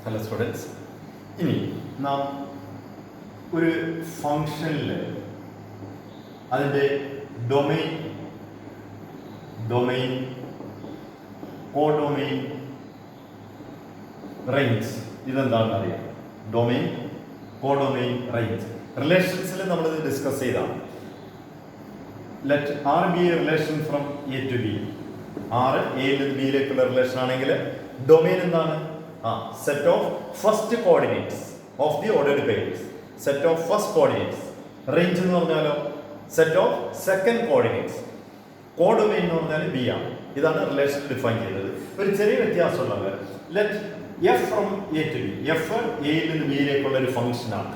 Hello students, ഇനി നാം ഒരു ഫംഗ്ഷനിൽ അതിൻ്റെ ഡൊമെയിൻ കോഡൊമെയിൻ റേഞ്ച് ഇതെന്താണെന്ന് അറിയാം. ഡൊമെയിൻ കോഡൊമെയിൻ റേഞ്ച് റിലേഷൻസിൽ നമ്മളിത് ഡിസ്കസ് ചെയ്താണ്. Let R be a relation from A to B. R എയിൽ നിന്ന് ബിയിലേക്കുള്ള റിലേഷൻ ആണെങ്കിൽ ഡൊമെയിൻ എന്താണ്? Set of first coordinates of the ordered pairs. Set of first coordinates. Range എന്ന് പറഞ്ഞാലോ set of second coordinates. Codomain എന്ന് പറഞ്ഞാൽ ബി ആണ്. ഇതാണ് റിലേഷൻ ഡിഫൈൻ ചെയ്തത്. ഒരു ചെറിയ വ്യത്യാസമുള്ളത്, let f from A to B. F എയിൽ നിന്ന് ബിയിലേക്കുള്ള ഒരു ഫംഗ്ഷൻ ആണ്.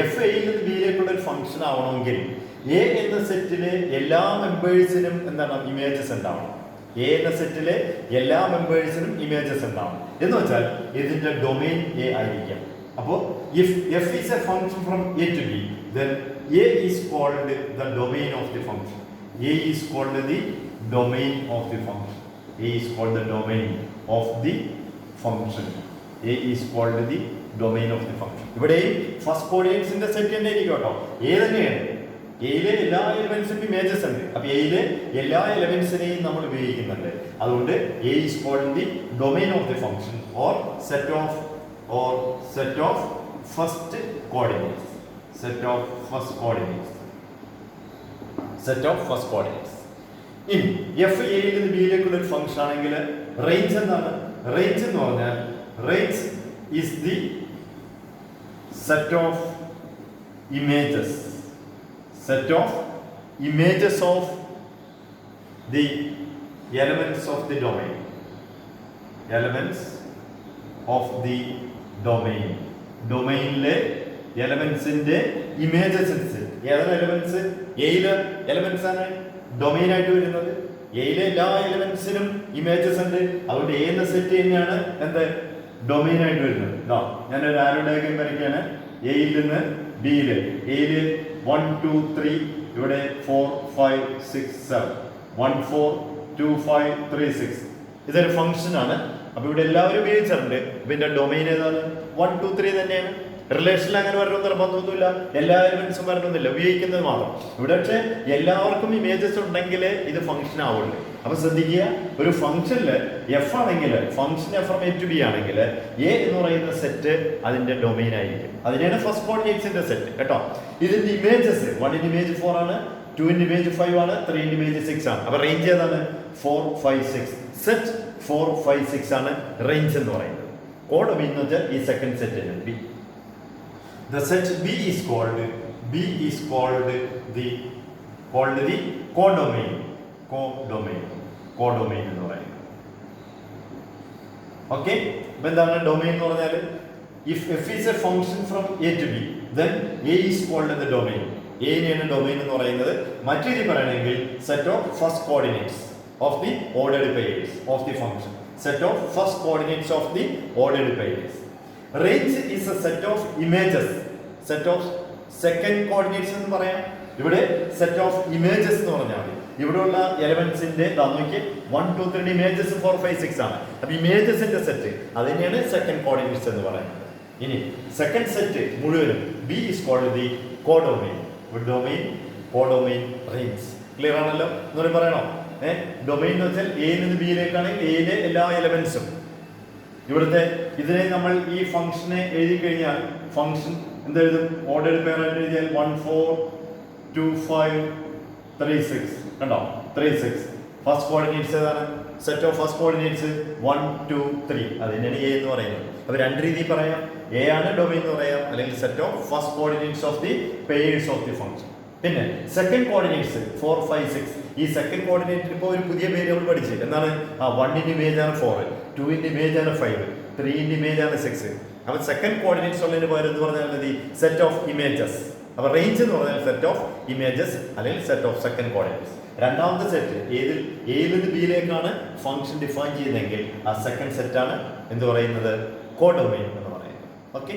എഫ് എയിൽ നിന്ന് ബിയിലേക്കുള്ള ഒരു ഫംഗ്ഷൻ ആവണമെങ്കിൽ എ എന്ന സെറ്റിലെ എല്ലാ മെമ്പേഴ്സിനും എന്താണ് ഇമേജസ് ഉണ്ടാവണം. എ എന്ന സെറ്റിലെ എല്ലാ മെമ്പേഴ്സിനും ഇമേജസ് ഉണ്ടാവണം എന്ന് വെച്ചാൽ ഇതിന്റെ ഡൊമെയിൻ എ ആയിരിക്കും. അപ്പോൾ if F is a function from A to B, then A is called the domain of the function. A is called the domain of the function. A is called the domain of the function. A is called the domain of the function. ഇവിടെയും first കോർഡിനേറ്റ്സിന്റെ set തന്നെ ആയിരിക്കും കേട്ടോ. A തന്നെയാണ്. എയിലെ എല്ലാ എലമെന്റ്സും images ഉണ്ട്. അപ്പൊ എയിലെ എല്ലാ എലമെന്റ്സിനെയും നമ്മൾ ഉപയോഗിക്കുന്നുണ്ട്. അതുകൊണ്ട് A is called the domain of the function or set of first coordinates. Set of first coordinates. ഇനി എഫ് എയിൽ നിന്ന് ബിയിലേക്കുള്ള ഒരു ഫംഗ്ഷൻ ആണെങ്കിൽ റേഞ്ച് എന്താണ്? റേഞ്ച് എന്ന് പറഞ്ഞാൽ range is the set of images of the elements of the domain. ഡൊമെയിനിലെ എലമെന്റ്സിന്റെ ഇമേജസ്. ഏതാണ് എലമെന്റ്സ്? എയിലെ എലമെന്റ്സ് ആണ് ഡൊമെയിൻ ആയിട്ട് വരുന്നത്. എയിലെ എല്ലാ എലമെന്റ്സിനും ഇമേജസ് ഉണ്ട്. അതുകൊണ്ട് എ എന്ന സെറ്റ് തന്നെയാണ് എന്ത് ഡൊമെയിൻ ആയിട്ട് വരുന്നത്. ഞാനൊരു ആരോ ഡയഗ്രം വരയ്ക്കാണ്. എയിൽ നിന്ന് ബിയില്. എയില് 1 2 3, ഇവിടെ 4 5 6 7, 1 4 2 5 3 6. ഇതൊരു ഫംഗ്ഷൻ ആണ്. അപ്പൊ ഇവിടെ എല്ലാവരും ഉപയോഗിച്ചിട്ടുണ്ട്. ഇതിന്റെ ഡൊമെയിൻ ഏതാണ്? 1 2 3 തന്നെയാണ്. റിലേഷനിൽ അങ്ങനെ വരണമെന്ന് നിർബന്ധമൊന്നുമില്ല. എല്ലാ എലിമെന്റ്സും വരണമെന്നില്ല, ഉപയോഗിക്കുന്നത് മാത്രം. ഇവിടെ പക്ഷേ എല്ലാവർക്കും ഇമേജസ് ഉണ്ടെങ്കിൽ ഇത് ഫംഗ്ഷൻ ആവുള്ളൂ. അപ്പൊ ശ്രദ്ധിക്കുക, ഒരു ഫംഗ്ഷനില് എഫ് ആണെങ്കിൽ function F from A to B ആണെങ്കിൽ എ എന്ന് പറയുന്ന സെറ്റ് അതിന്റെ ഡൊമെയിൻ ആയിരിക്കും. അതിനെയാണ് ഫസ്റ്റ് കോർഡിനേറ്റ്സിന്റെ സെറ്റ് കേട്ടോ. ഇതിന്റെ ഇമേജസ് 1 ഇമേജ് 4 ആണ്, 2 ഇമേജ് 5 ആണ്, 3 ഇമേജ് 6 ആണ്. അപ്പൊ റേഞ്ച് ഏതാണ്? 4 5 6. സെറ്റ് 4 5 6 ആണ് റേഞ്ച് എന്ന് പറയുന്നത്. കോഡൊമെയിൻ എന്ന് വെച്ചാൽ ഈ second set B. The set B is called the codomain എന്ന് പറയുന്നത്. ഓക്കെ, അപ്പൊ എന്താണ് ഡൊമെയിൻ എന്ന് പറഞ്ഞാൽ if f is a function from a to b, then a is called the domain. A നെയാണ് ഡൊമെയിൻ എന്ന് പറയുന്നത്. മറ്റൊരു പറയണമെങ്കിൽ set of first coordinates of the ordered pairs of the function. Set of first coordinates of the ordered pairs. Range is a set of images. Set of second coordinates എന്ന് പറയാം. ഇവിടെ set of images എന്ന് പറഞ്ഞാൽ മതി. ഇവിടെയുള്ള എലമെന്റ്സിന്റെ 1 2 3 images 4 5 6 ആണ്. അപ്പൊ ഇമേജസിന്റെ set അത് തന്നെയാണ് സെക്കൻഡ് കോർഡിനേറ്റ്സ് എന്ന് പറയുന്നത്. ഇനി സെക്കൻഡ് സെറ്റ് മുഴുവനും B is called the codomain. Codomain range. Clear ആണല്ലോ? എന്ന് പറയണോ? ഡൊമെയിൻ എന്ന് വെച്ചാൽ എയിൽ നിന്ന് ബിയിലേക്കാണെങ്കിൽ എയിലെ എല്ലാ എലമെന്റ്സും. ഇവിടുത്തെ ഇതിനെ നമ്മൾ ഈ ഫംഗ്ഷനെ എഴുതി കഴിഞ്ഞാൽ ഫംഗ്ഷൻ എന്തെഴുതും? ഓർഡേർഡ് പെയർ ആയിട്ട് എഴുതിയാൽ 1 4 2 5 3 6. കണ്ടോ? 3 6. ഫസ്റ്റ് കോർഡിനേറ്റ്സ് ഏതാണ്? Set of first coordinates 1 2 3. അതിനാണ് എ എന്ന് പറയുന്നത്. അപ്പൊ രണ്ട് രീതിയിൽ പറയാം. എ ആണ് ഡൊമെയിൻ എന്ന് പറയാം, അല്ലെങ്കിൽ set of first coordinates of the pairs of the function. പിന്നെ സെക്കൻഡ് കോർഡിനേറ്റ്സ് 4 5 6. ഈ സെക്കൻഡ് കോർഡിനേറ്റിൽ ഇപ്പോൾ ഒരു പുതിയ പേര് നമ്മൾ പഠിച്ചു. എന്താണ്? 1 ഇമേജ് ആണ് 4, 2 ഇമേജ് ആണ് 5, 3 ഇമേജ് ആണ് 6. അപ്പൊ സെക്കൻഡ് കോർഡിനേറ്റ്സ് ഉള്ളതിന് പകരം എന്ന് പറഞ്ഞാൽ മതി സെറ്റ് ഓഫ് ഇമേജസ്. അപ്പൊ റേഞ്ച് എന്ന് പറഞ്ഞാൽ സെറ്റ് ഓഫ് ഇമേജസ് അല്ലെങ്കിൽ സെറ്റ് ഓഫ് സെക്കൻഡ് കോർഡിനേറ്റ്സ്. രണ്ടാമത്തെ സെറ്റ് എയിൽ നിന്ന് ബിയിലേക്കാണ് ഫംഗ്ഷൻ ഡിഫൈൻ ചെയ്യുന്നതെങ്കിൽ ആ സെക്കൻഡ് സെറ്റാണ് എന്ത് പറയുന്നത്? കോഡൊമെയിൻ എന്ന് പറയുന്നത്. ഓക്കെ.